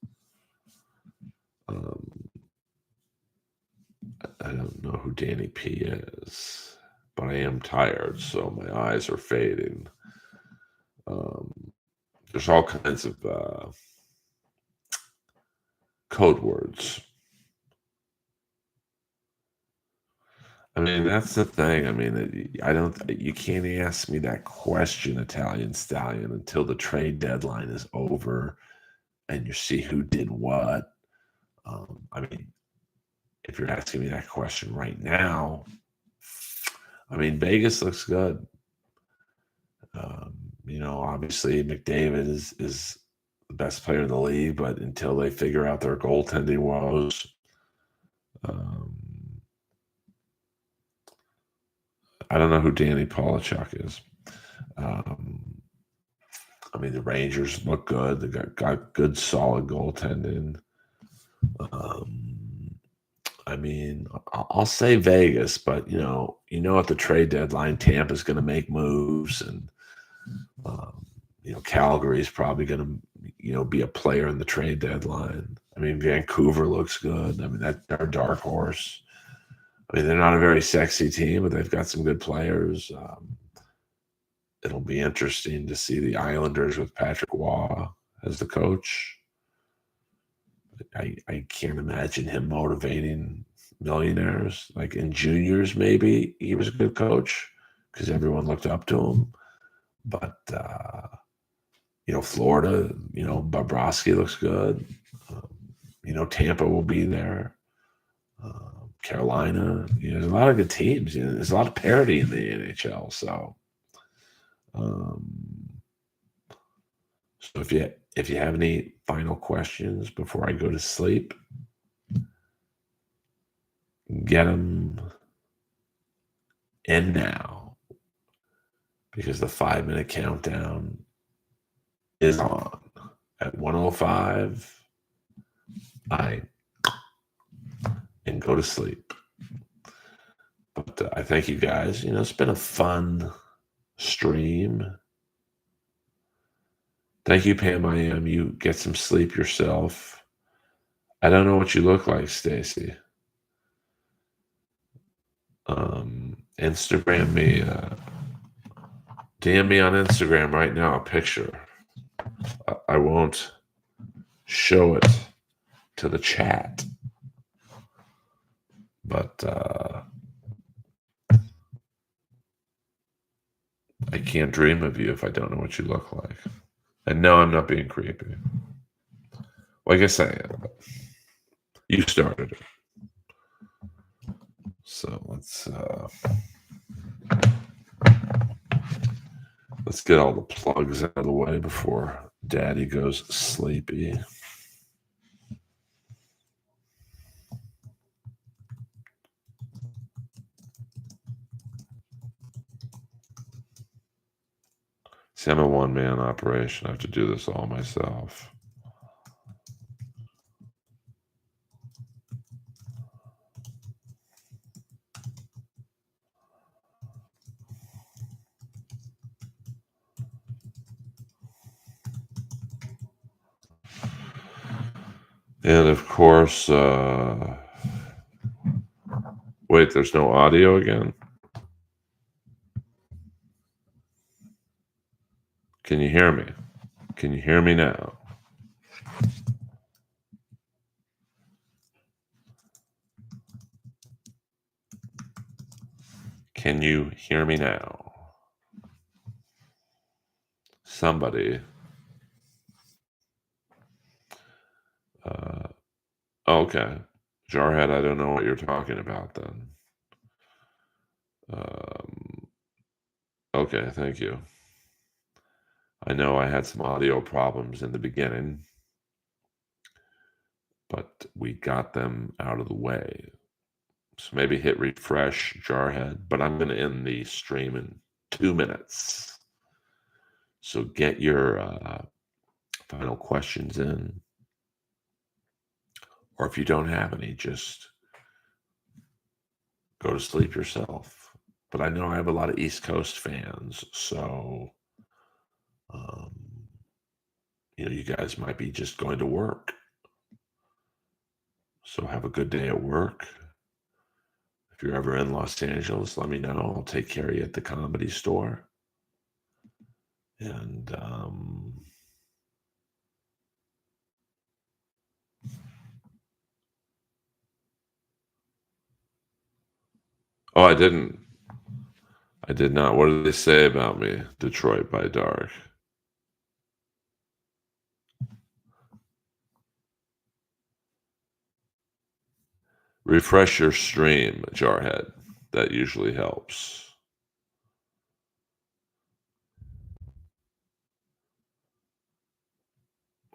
I don't know who Danny P is, but I am tired, so my eyes are fading. There's all kinds of code words. I mean, that's the thing. I mean, you can't ask me that question, Italian Stallion, until the trade deadline is over and you see who did what. I mean, if you're asking me that question right now, I mean, Vegas looks good. You know, obviously McDavid is the best player in the league, but until they figure out their goaltending woes, I don't know who Danny Polachuk is. I mean, the Rangers look good. They got good, solid goaltending. I mean, I'll say Vegas, but you know, at the trade deadline, Tampa's going to make moves, and you know, Calgary's probably going to, you know, be a player in the trade deadline. I mean, Vancouver looks good. I mean, they're a dark horse. I mean, they're not a very sexy team, but they've got some good players. It'll be interesting to see the Islanders with Patrick Waugh as the coach. I can't imagine him motivating millionaires. Like in juniors, maybe he was a good coach because everyone looked up to him. But, you know, Florida, you know, Bobrovsky looks good. Tampa will be there. Carolina. There's a lot of good teams. There's a lot of parity in the NHL. So, so if you have any final questions before I go to sleep, get them in now, because the 5-minute countdown is on. At 1:05, and go to sleep. But I thank you guys. It's been a fun stream. Thank you, Pam. I am. You get some sleep yourself. I don't know what you look like, Stacy. Instagram me. DM me on Instagram right now a picture. I won't show it to the chat, but I can't dream of you if I don't know what you look like. And no, I'm not being creepy. Well, I guess I am, but you started it. So let's get all the plugs out of the way before Daddy goes sleepy. See, I'm a one-man operation. I have to do this all myself. And of course, wait, there's no audio again? Can you hear me? Can you hear me now? Can you hear me now? Somebody. Okay. Jarhead, I don't know what you're talking about then. Okay, thank you. I know I had some audio problems in the beginning, but we got them out of the way. So maybe hit refresh, Jarhead, but I'm going to end the stream in 2 minutes. So get your final questions in. Or if you don't have any, just go to sleep yourself. But I know I have a lot of East Coast fans, so you guys might be just going to work. So have a good day at work. If you're ever in Los Angeles, let me know. I'll take care of you at the Comedy Store. And oh, I didn't. I did not. What did they say about me? Detroit by Dark. Refresh your stream, Jarhead. That usually helps.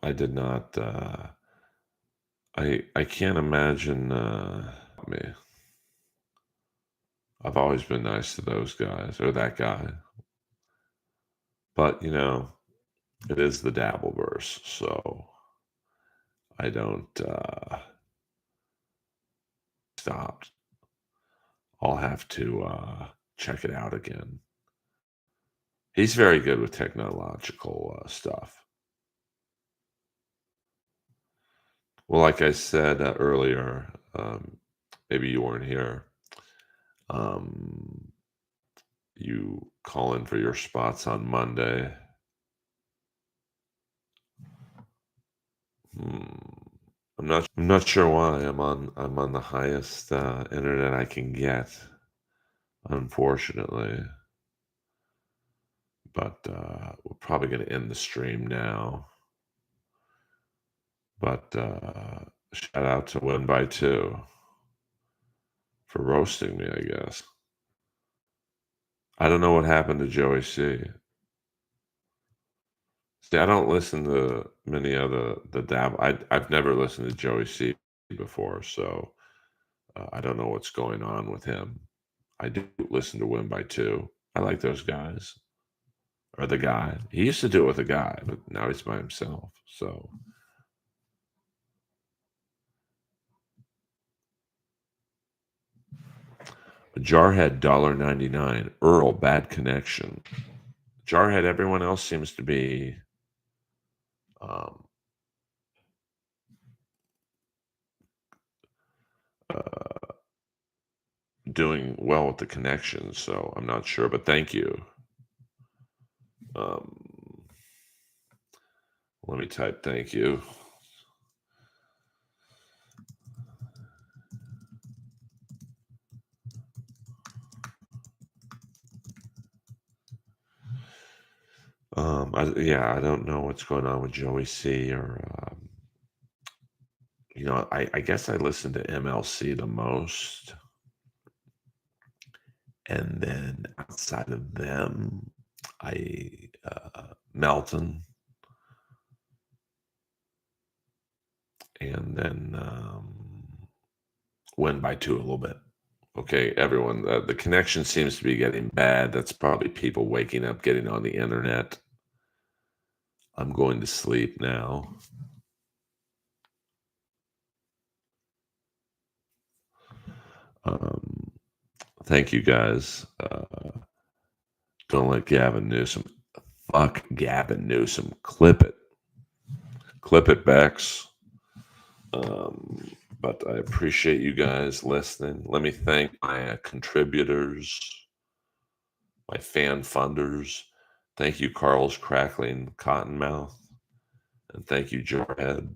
I did not. I can't imagine me. I've always been nice to those guys or that guy. But, it is the Dabbleverse, so I don't stopped. I'll have to check it out again. He's very good with technological stuff. Well, like I said earlier, maybe you weren't here. You call in for your spots on Monday. I'm not sure why. I'm on the highest internet I can get, unfortunately. But we're probably going to end the stream now. But Shout out to Win by Two for roasting me, I guess. I don't know what happened to Joey C. See, I don't listen to many of the dab. I've never listened to Joey C before, so I don't know what's going on with him. I do listen to Win by Two. I like those guys. Or the guy. He used to do it with a guy, but now he's by himself. So Jarhead $1.99. Earl, bad connection. Jarhead, everyone else seems to be um, doing well with the connection, so I'm not sure, but thank you. Let me type thank you. I don't know what's going on with Joey C or I guess I listen to MLC the most. And then outside of them, Melton, and then Win by Two a little bit. Okay, everyone, the connection seems to be getting bad. That's probably people waking up, getting on the internet. I'm going to sleep now. Thank you guys. Don't let Gavin Newsom. Fuck Gavin Newsom. Clip it. Clip it, Bex. But I appreciate you guys listening. Let me thank my contributors, my fan funders. Thank you, Carl's Crackling Cottonmouth. And thank you, Jarhead.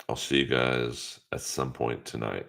I'll see you guys at some point tonight.